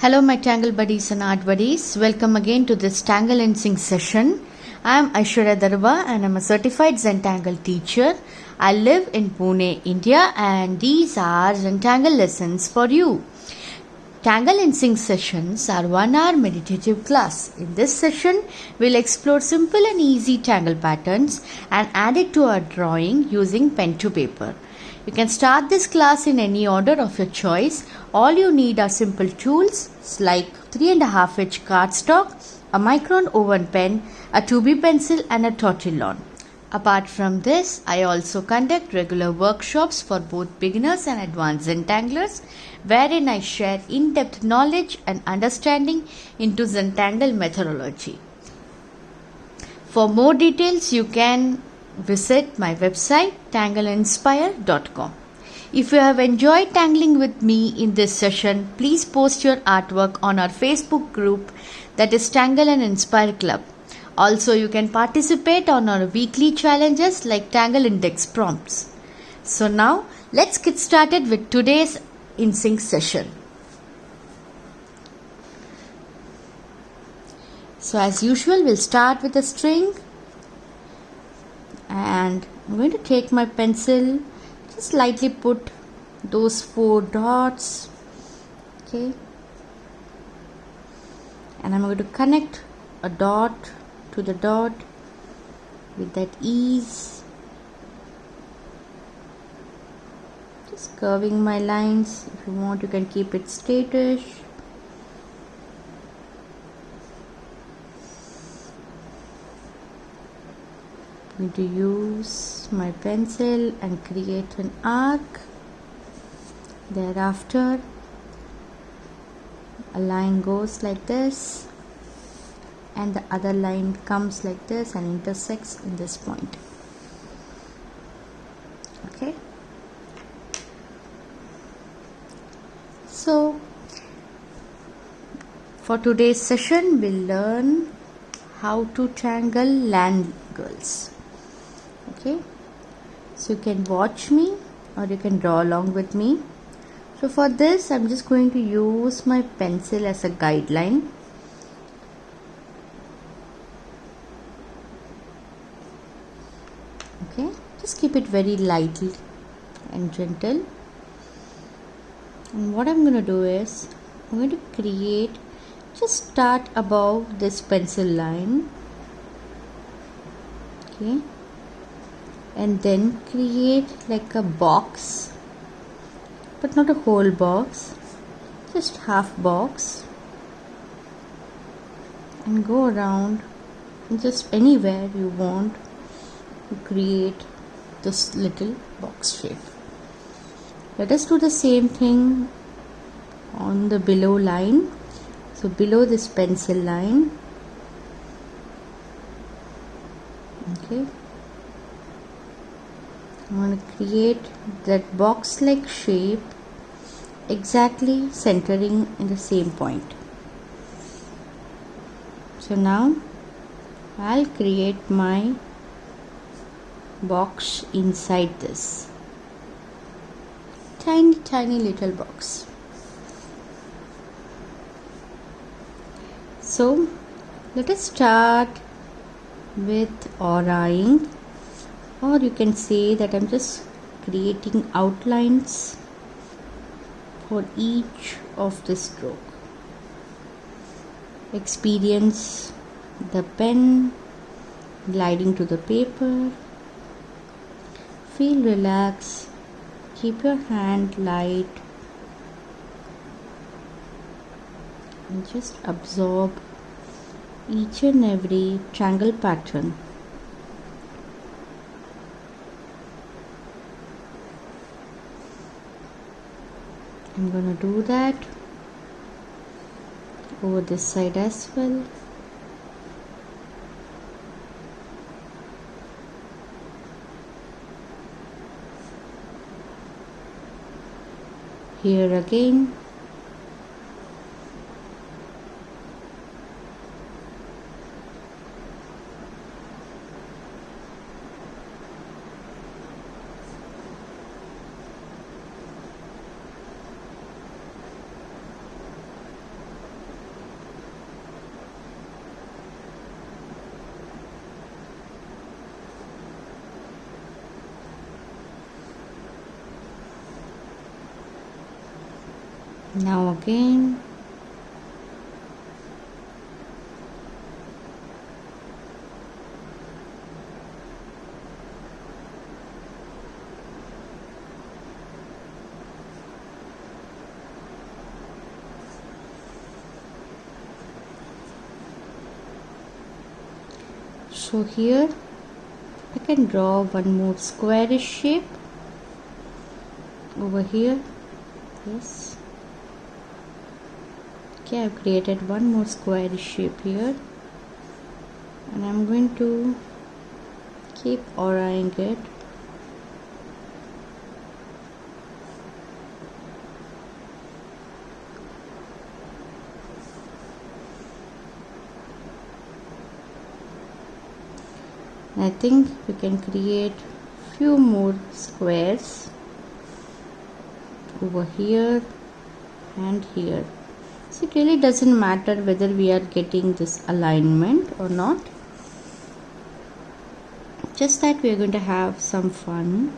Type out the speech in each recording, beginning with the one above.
Hello my Tangle buddies and art buddies. Welcome again to this Tangle InSync session. I am Aishwarya Darwa and I am a certified Zentangle teacher. I live in Pune, India, and these are Zentangle lessons for you. Tangle InSync sessions are 1 hour meditative class. In this session, we'll explore simple and easy tangle patterns and add it to our drawing using pen to paper. You can start this class in any order of your choice. All you need are simple tools like 3.5 inch cardstock, a micron oven pen, a 2B pencil and a tortillon. Apart from this, I also conduct regular workshops for both beginners and advanced Zentanglers, wherein I share in-depth knowledge and understanding into Zentangle methodology. For more details, you can visit my website tangleinspire.com. If you have enjoyed tangling with me in this session, please post your artwork on our Facebook group, that is Tangle and Inspire Club. Also, you can participate on our weekly challenges like Tangle Index prompts. So now, let's get started with today's InSync session. So as usual, we'll start with a string. And I'm going to take my pencil, just lightly put those 4 dots, okay, and I'm going to connect a dot to the dot with that ease, just curving my lines. If you want, you can keep it straightish. I'm going to use my pencil and create an arc. Thereafter, a line goes like this and the other line comes like this and intersects in this point. Okay. So, for today's session, we'll learn how to tangle LandGirlz. Okay, so you can watch me or you can draw along with me. So for this, I'm just going to use my pencil as a guideline. Okay, just keep it very lightly and gentle. And what I'm going to do is, I'm going to create, just start above this pencil line. Okay. And then create like a box, but not a whole box, just half box, and go around just anywhere you want to create this little box shape. Let us do the same thing on the below line. So below this pencil line, okay, I'm going to create that box like shape exactly centering in the same point. So now I'll create my box inside this tiny little box. So let us start with auraing, or you can say that I'm just creating outlines for each of the stroke. Experience the pen gliding to the paper. Feel relaxed. Keep your hand light and just absorb each and every tangle pattern. I'm going to do that over this side as well. Here again. Now again, so here I can draw one more squarish shape over here. Yes, okay, I've created one more squarish shape here, and I'm going to keep auraing it. I think we can create few more squares over here and here. So it really doesn't matter whether we are getting this alignment or not, just that we are going to have some fun.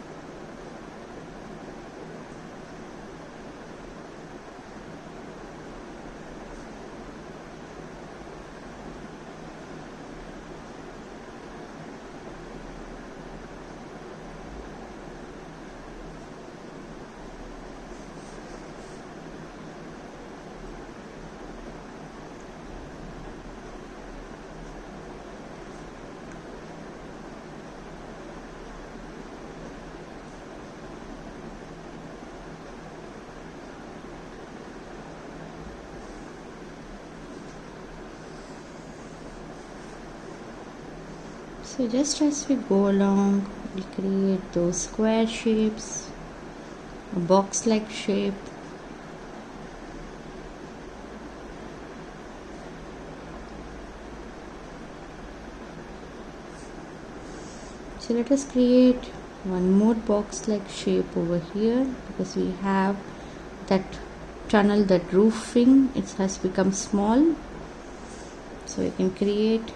So just as we go along, we'll create those square shapes, a box-like shape. So let us create one more box-like shape over here, because we have that tunnel, that roofing, it has become small. So we can create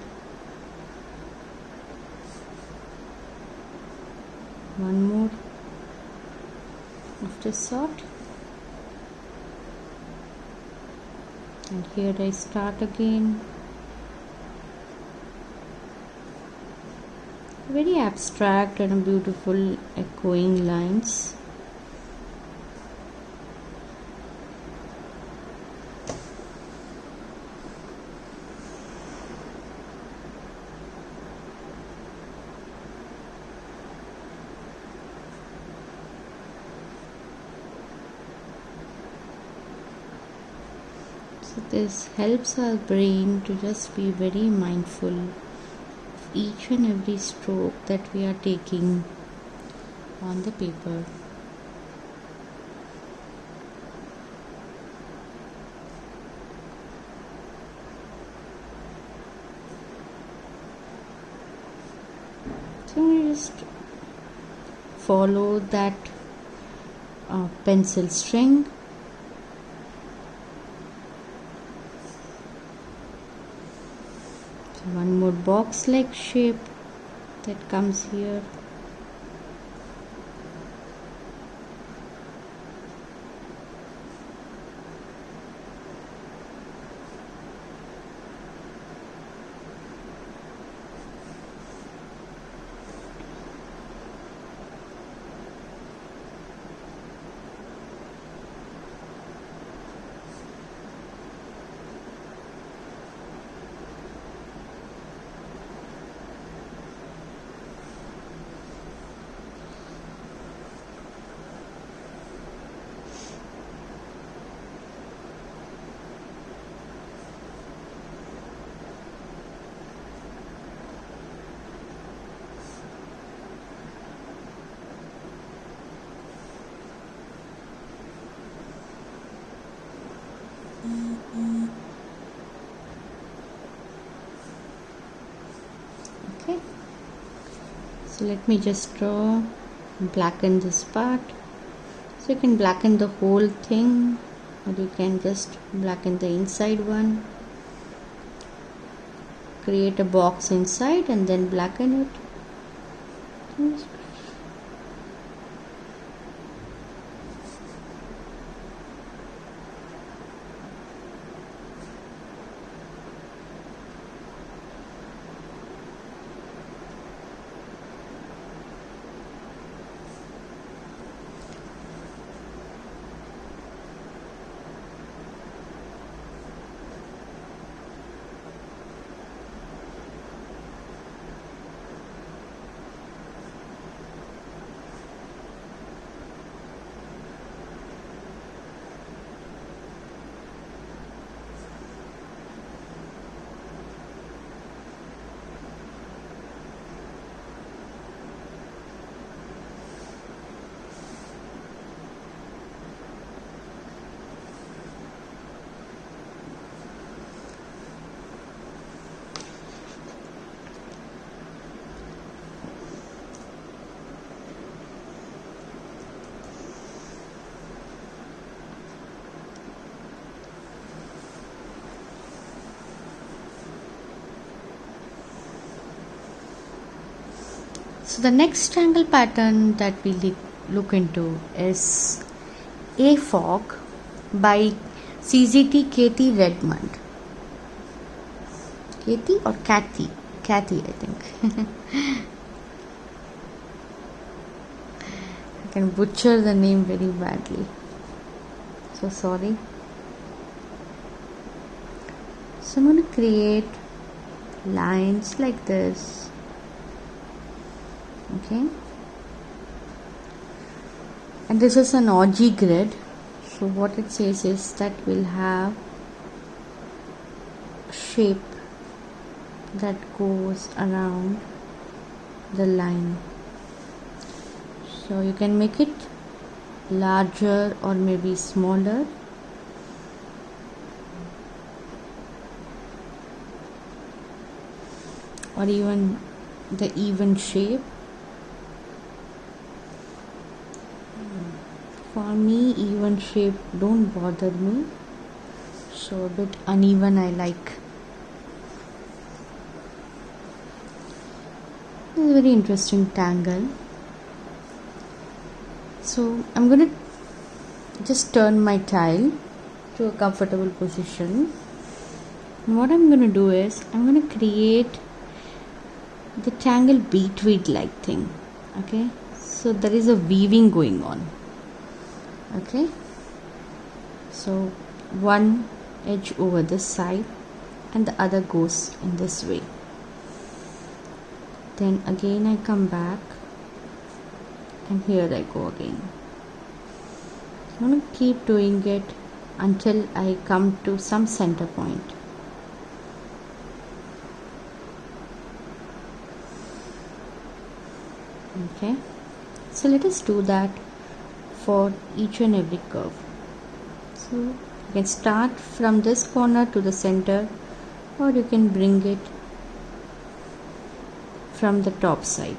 one more of this sort, and here I start again. Very abstract and beautiful echoing lines. So this helps our brain to just be very mindful of each and every stroke that we are taking on the paper. So we just follow that pencil string. One more box-like shape that comes here. Okay, so let me just blacken this part. So you can blacken the whole thing, or you can just blacken the inside one, create a box inside and then blacken it. So the next tangle pattern that we'll look into is A Fog by CZT Katie Redmond. Katie or Kathy? Kathy, I think. I can butcher the name very badly. So sorry. So I'm going to create lines like this. Okay. And this is an orgy grid. So what it says is that we'll have shape that goes around the line. So you can make it larger or maybe smaller. Or even the even shape. For me, even shape don't bother me. So a bit uneven I like. This is a very interesting tangle. So I'm going to just turn my tile to a comfortable position. And what I'm going to do is I'm going to create the tangle beadweed like thing. Okay, so there is a weaving going on. Okay, so one edge over this side and the other goes in this way. Then again I come back and here I go again. I'm going to keep doing it until I come to some center point. Okay, so let us do that for each and every curve. So you can start from this corner to the center, or you can bring it from the top side.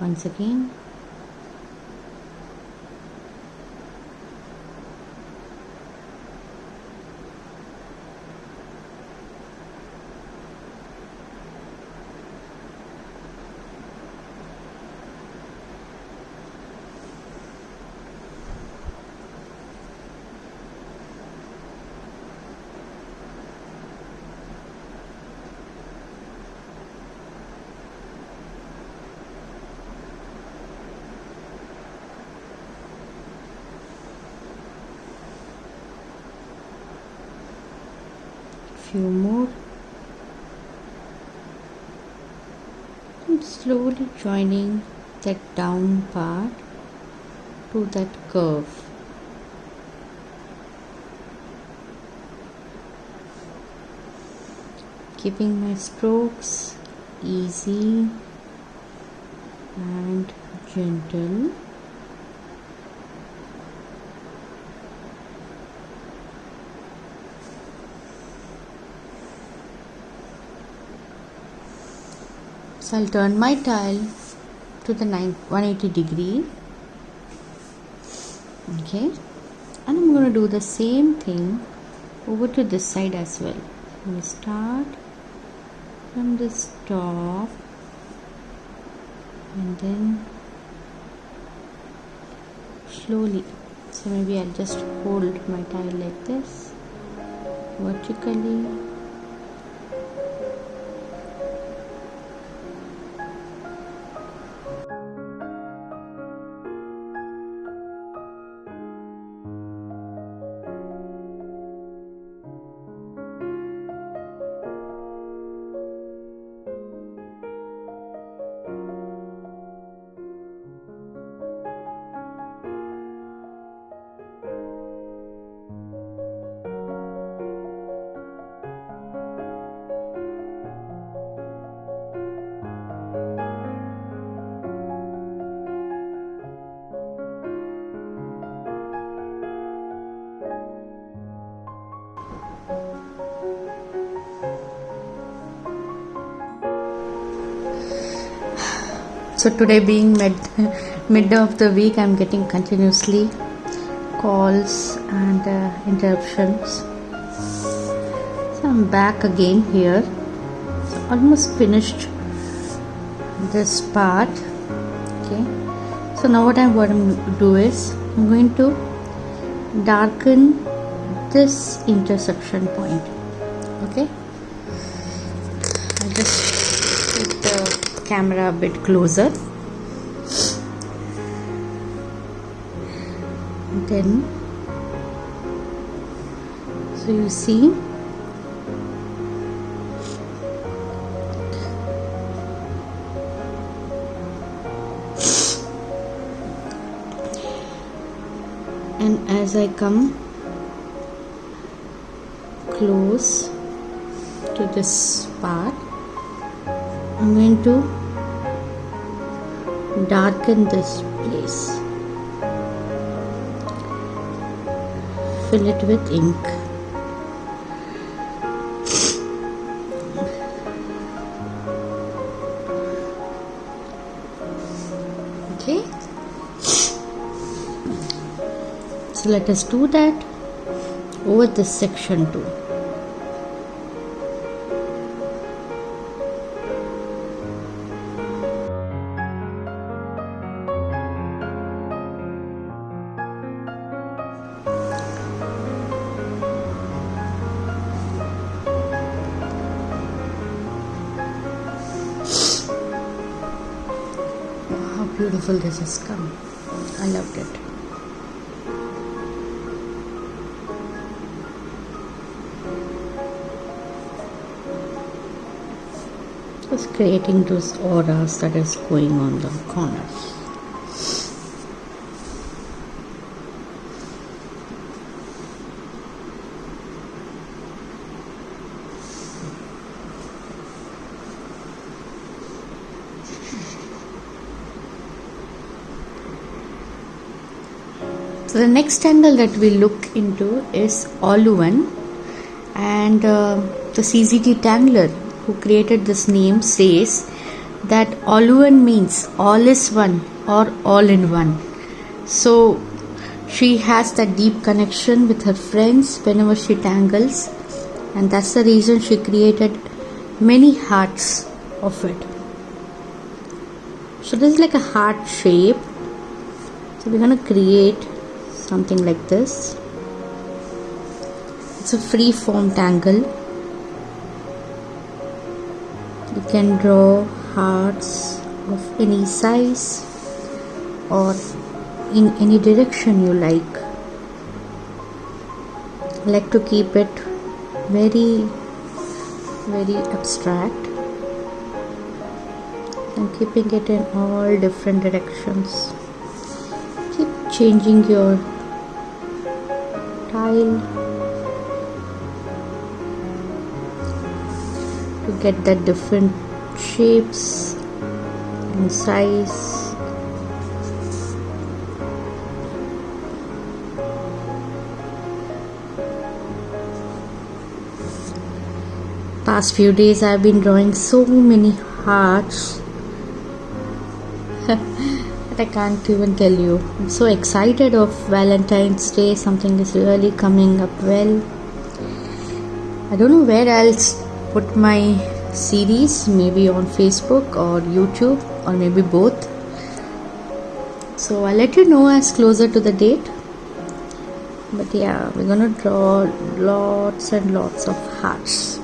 Once again, few more, and slowly joining that down part to that curve. Keeping my strokes easy and gentle. So I'll turn my tile to the 180 degree. Okay, and I'm going to do the same thing over to this side as well. We start from this top and then slowly. So maybe I'll just hold my tile like this vertically. So today being mid of the week, I'm getting continuously calls and interruptions. So I'm back again here. So almost finished this part. Okay. So now what I'm going to do is I'm going to darken this intersection point. Okay. I'll just put the camera a bit closer. Then, so you see, and as I come close to this part, I'm going to darken this place. Fill it with ink. Okay. So let us do that over this section too. How beautiful this has come. I loved it. Just creating those auras that is going on the corners. So the next tangle that we look into is Olluan, and the CZT Tangler who created this name says that Olluan means all is one or all in one. So she has that deep connection with her friends whenever she tangles, and that's the reason she created many hearts of it. So this is like a heart shape. So we're going to create something like this. It's a free form tangle. You can draw hearts of any size or in any direction you like. I like to keep it very abstract and keeping it in all different directions. Keep changing your tile to get the different shapes and size. Past few days I've been drawing so many hearts that I can't even tell you. I'm so excited of Valentine's Day. Something is really coming up well. I don't know where else put my series, maybe on Facebook or YouTube or maybe both. So I'll let you know as closer to the date. But yeah, we're gonna draw lots and lots of hearts.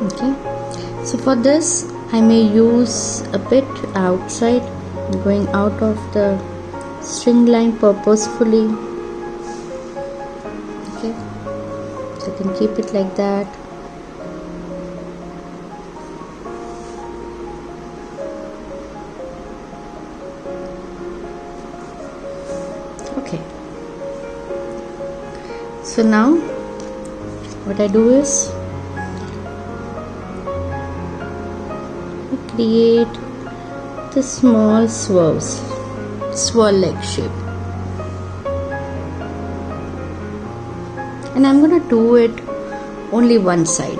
Okay, so for this I may use a bit outside, going out of the string line purposefully. Okay, so you can keep it like that. Okay, so now what I do is create the small swirl like shape, and I'm gonna do it only one side.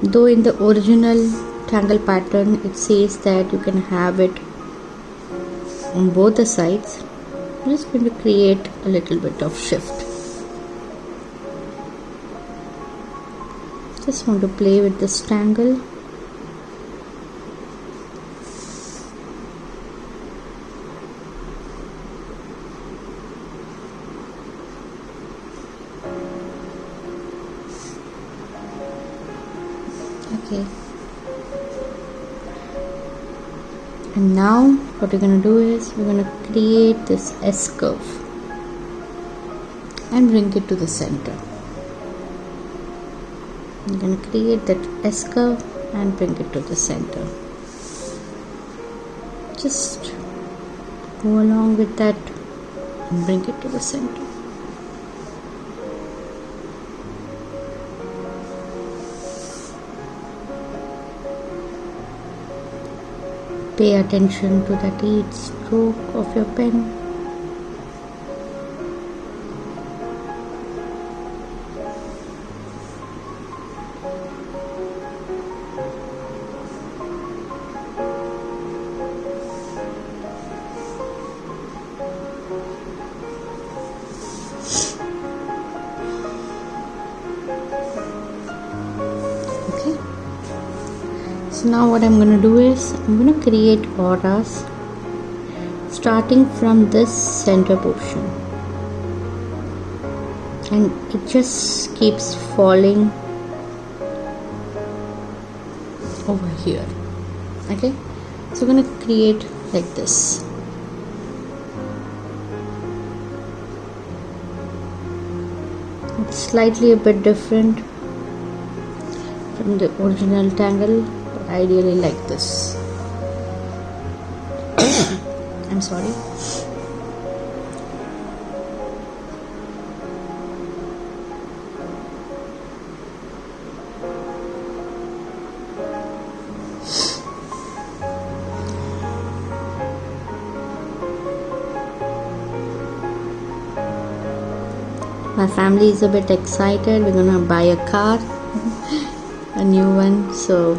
Though in the original tangle pattern it says that you can have it on both the sides, I'm just going to create a little bit of shift. Just want to play with this tangle. Okay, and now what we're going to do is we're going to create this S curve and bring it to the center. I'm going to create that S curve and bring it to the center. Just go along with that and bring it to the center. Pay attention to that each stroke of your pen. So now what I'm going to do is I'm going to create auras starting from this center portion, and it just keeps falling over here. Okay, so I'm going to create like this. It's slightly a bit different from the original tangle, but I really like this. I'm sorry. My family is a bit excited. We're gonna buy a car, a new one, so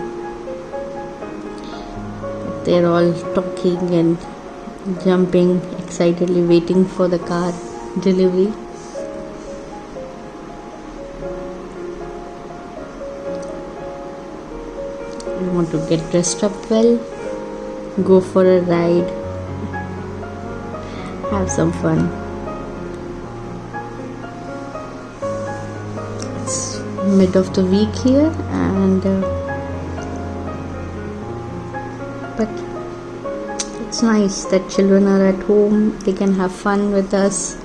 they're all talking and jumping excitedly, waiting for the car delivery. We want to get dressed up well, go for a ride, have some fun. It's mid of the week here, and but it's nice that children are at home. They can have fun with us.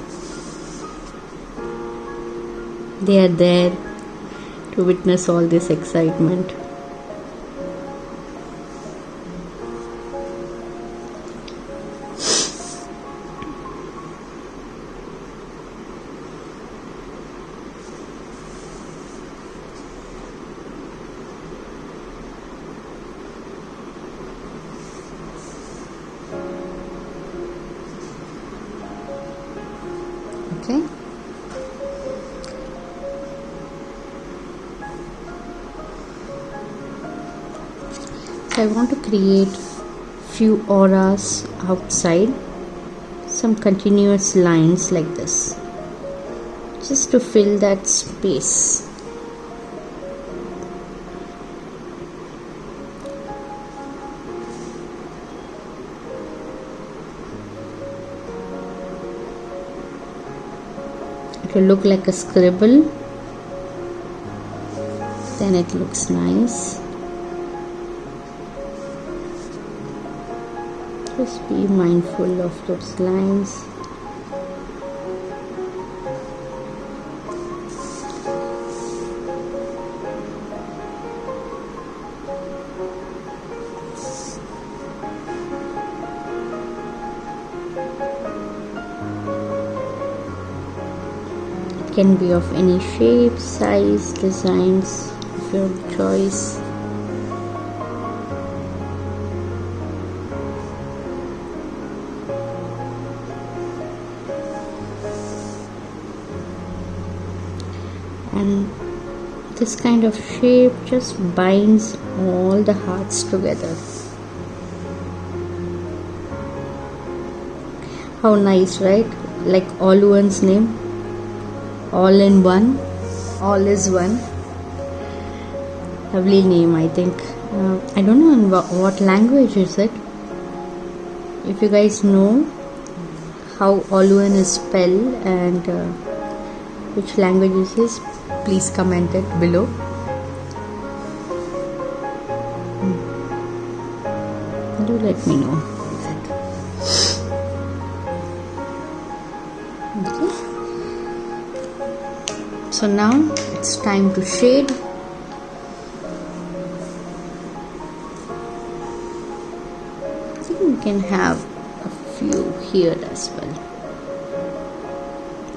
They are there to witness all this excitement. Okay. So I want to create few auras outside, some continuous lines like this, just to fill that space. It will look like a scribble, then it looks nice. Just be mindful of those lines. Can be of any shape, size, designs of your choice. And this kind of shape just binds all the hearts together. How nice, right? Like Olluan's name, all in one, all is one. Lovely name, I think. I don't know in what language is it. If you guys know how Olluan is spelled and which language it is, please comment it below. Do let me know that. Okay. So now it's time to shade. I think we can have a few here as well,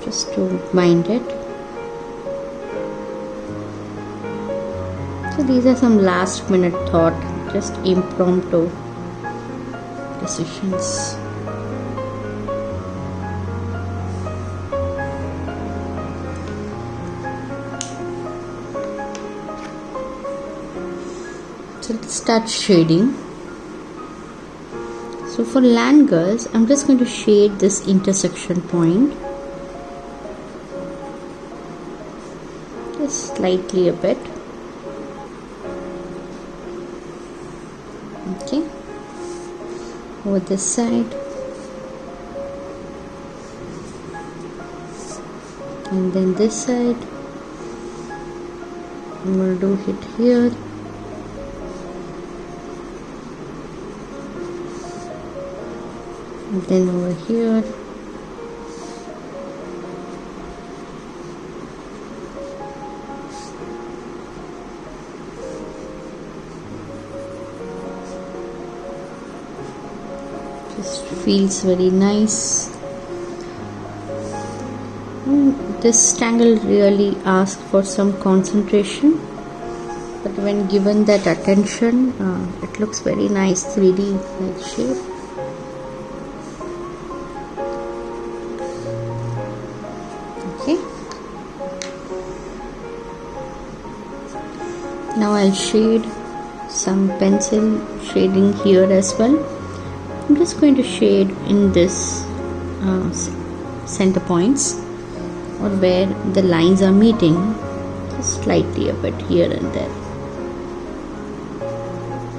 just to bind it. So these are some last minute thought, just impromptu decisions. So let's start shading. So for LandGirlz, I'm just going to shade this intersection point just slightly a bit. Okay, over this side, and then this side. I'm going to do it here. And then over here. Just feels very nice. This tangle really asks for some concentration, but when given that attention, it looks very nice, 3D like shape. Okay. Now I'll shade some pencil shading here as well. I'm just going to shade in this center points, or where the lines are meeting, just slightly a bit here and there.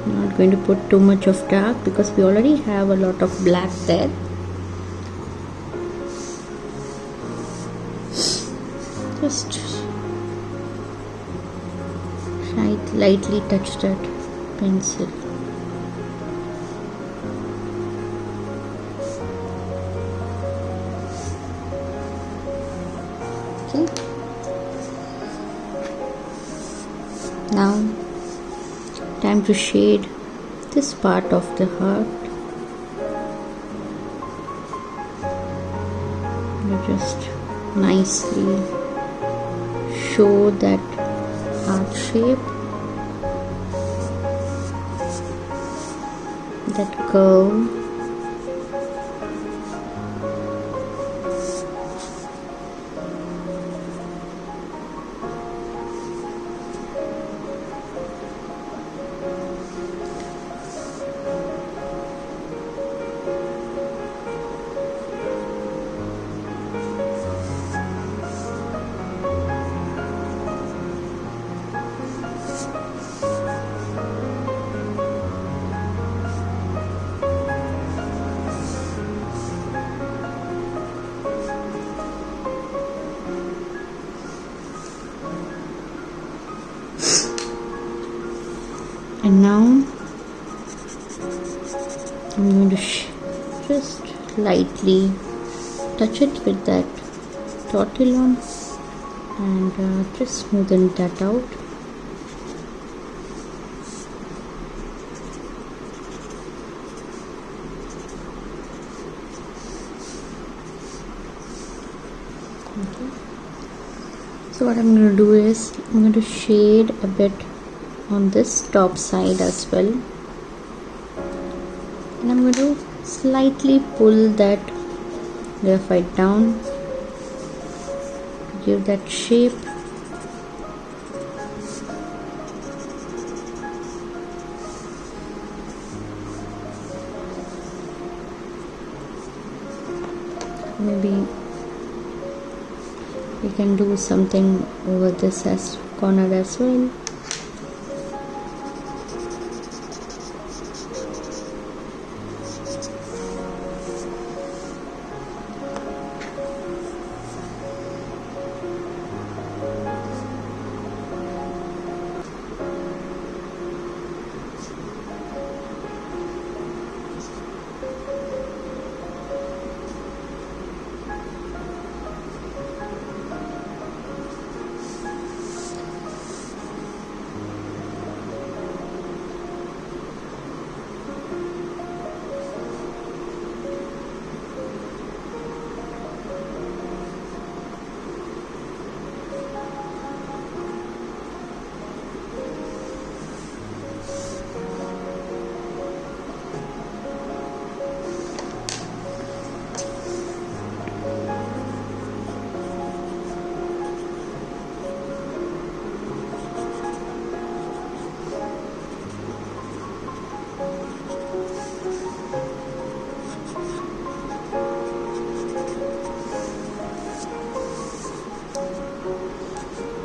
I'm not going to put too much of dark because we already have a lot of black there. Just lightly touch that pencil. Okay. Now time to shade this part of the heart. You just nicely show that heart shape, that curve. And now I'm going to just lightly touch it with that Olluan and just smoothen that out. Okay. So what I'm going to do is I'm going to shade a bit on this top side as well, and I'm going to slightly pull that graphite down to give that shape. maybe we can do something over this as corner as well.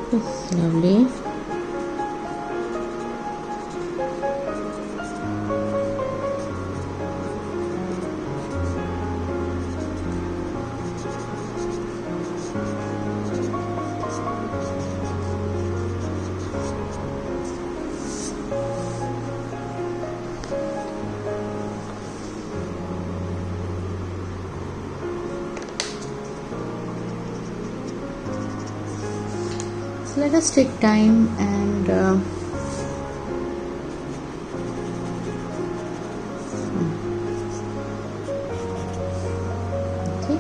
That's lovely. Let us take time and okay.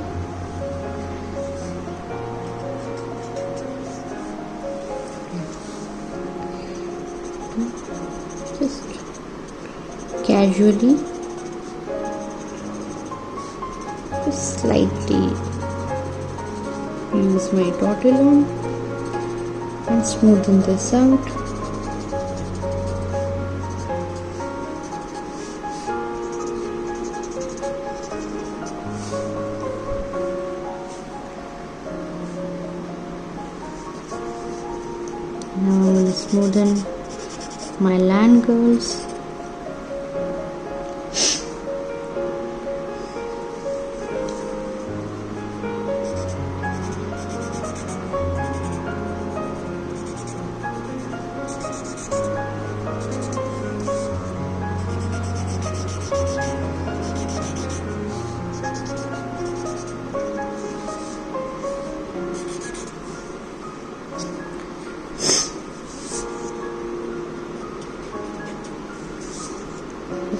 Just casually, just slightly use my Olluan and smoothen this out. Now I will smoothen my LandGirlz.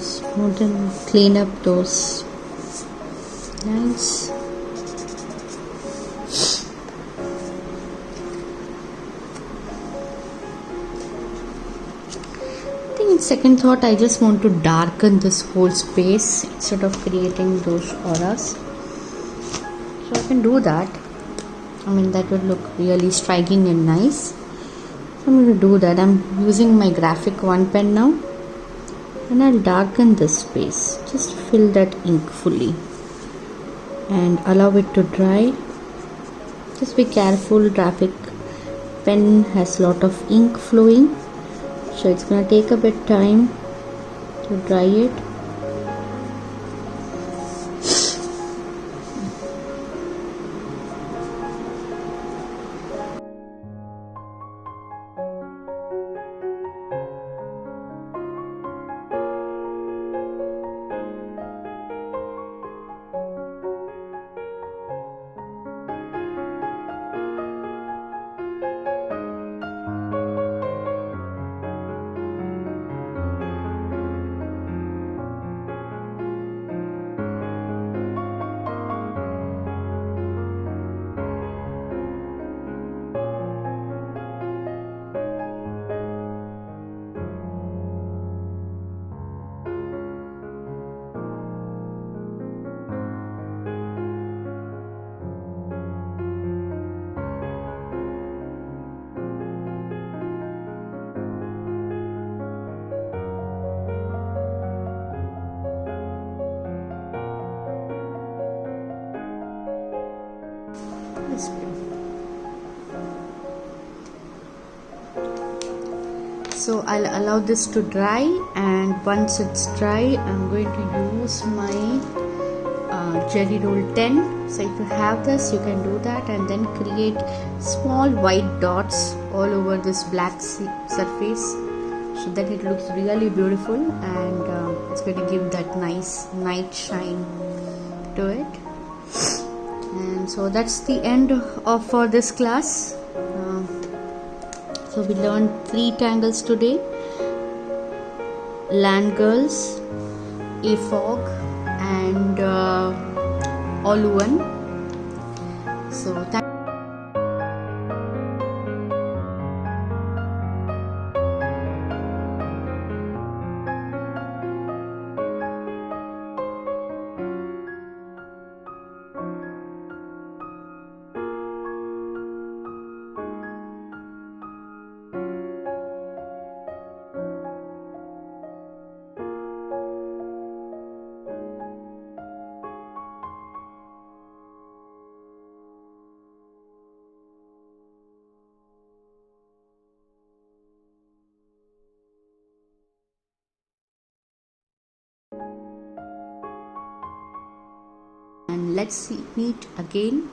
Smoothen, clean up those lines. I think in second thought I just want to darken this whole space instead of creating those auras. So I can do that. I mean, that would look really striking and nice. So I'm going to do that. I'm using my graphic 1 pen now. And I'll darken this space, just fill that ink fully and allow it to dry. Just be careful, graphic pen has lot of ink flowing, so it's gonna take a bit time to dry it. display. So I'll allow this to dry, and once it's dry I'm going to use my Jelly Roll 10. So if you have this, you can do that, and then create small white dots all over this black surface so that it looks really beautiful, and it's going to give that nice night shine to it. And so that's the end of for this class. So we learned 3 tangles today: LandGirlz, a fog, and Olluan. So and let's meet again